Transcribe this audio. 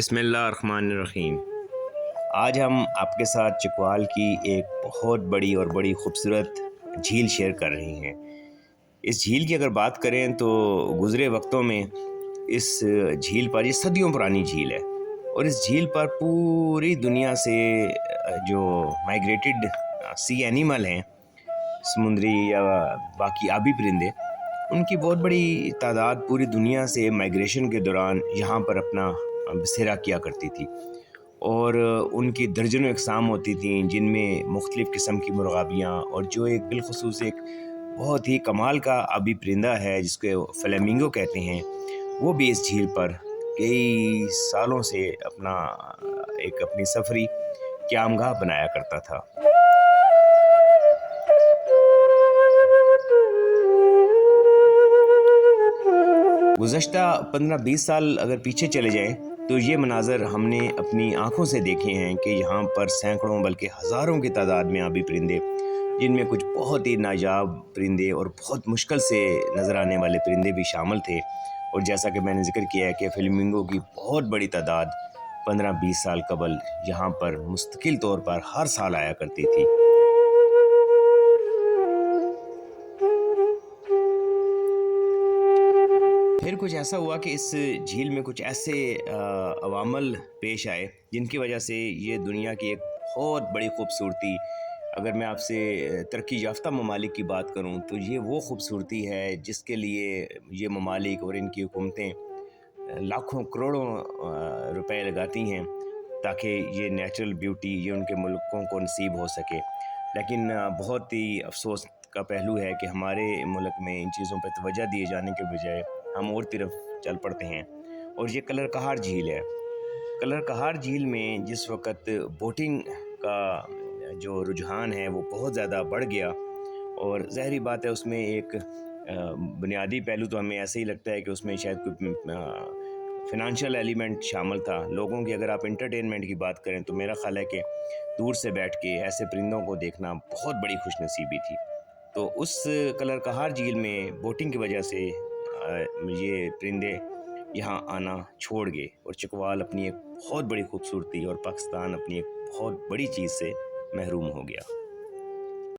بسم اللہ الرحمن الرحیم۔ آج ہم آپ کے ساتھ چکوال کی ایک بہت بڑی اور بڑی خوبصورت جھیل شیئر کر رہے ہیں۔ اس جھیل کی اگر بات کریں تو گزرے وقتوں میں اس جھیل پر، یہ صدیوں پرانی جھیل ہے، اور اس جھیل پر پوری دنیا سے جو مائیگریٹڈ سی اینیمل ہیں، سمندری یا باقی آبی پرندے، ان کی بہت بڑی تعداد پوری دنیا سے مائیگریشن کے دوران یہاں پر اپنا بسیرا کیا کرتی تھی، اور ان کی درجنوں اقسام ہوتی تھیں، جن میں مختلف قسم کی مرغابیاں، اور جو ایک بالخصوص ایک بہت ہی کمال کا آبی پرندہ ہے جس کو فلیمنگو کہتے ہیں، وہ بھی اس جھیل پر کئی سالوں سے اپنی سفری قیامگاہ بنایا کرتا تھا۔ گزشتہ 15-20 سال اگر پیچھے چلے جائیں تو یہ مناظر ہم نے اپنی آنکھوں سے دیکھے ہیں کہ یہاں پر سینکڑوں بلکہ ہزاروں کی تعداد میں آبی پرندے، جن میں کچھ بہت ہی نایاب پرندے اور بہت مشکل سے نظر آنے والے پرندے بھی شامل تھے، اور جیسا کہ میں نے ذکر کیا ہے کہ فلیمنگو کی بہت بڑی تعداد 15-20 سال قبل یہاں پر مستقل طور پر ہر سال آیا کرتی تھی۔ پھر کچھ ایسا ہوا کہ اس جھیل میں کچھ ایسے عوامل پیش آئے جن کی وجہ سے یہ دنیا کی ایک بہت بڑی خوبصورتی، اگر میں آپ سے ترقی یافتہ ممالک کی بات کروں تو یہ وہ خوبصورتی ہے جس کے لیے یہ ممالک اور ان کی حکومتیں لاکھوں کروڑوں روپے لگاتی ہیں تاکہ یہ نیچرل بیوٹی یہ ان کے ملکوں کو نصیب ہو سکے۔ لیکن بہت ہی افسوس کا پہلو ہے کہ ہمارے ملک میں ان چیزوں پہ توجہ دیے جانے کے بجائے ہم اور طرف چل پڑتے ہیں، اور یہ کلر کہار جھیل ہے۔ کلر کہار جھیل میں جس وقت بوٹنگ کا جو رجحان ہے وہ بہت زیادہ بڑھ گیا، اور ظاہری بات ہے اس میں ایک بنیادی پہلو تو ہمیں ایسے ہی لگتا ہے کہ اس میں شاید کوئی فنانشل ایلیمنٹ شامل تھا لوگوں کی۔ اگر آپ انٹرٹینمنٹ کی بات کریں تو میرا خیال ہے کہ دور سے بیٹھ کے ایسے پرندوں کو دیکھنا بہت بڑی خوش نصیبی تھی۔ تو اس کلر کہار جھیل میں بوٹنگ کی وجہ سے یہ پرندے یہاں آنا چھوڑ گئے، اور چکوال اپنی ایک بہت بڑی خوبصورتی اور پاکستان اپنی ایک بہت بڑی چیز سے محروم ہو گیا۔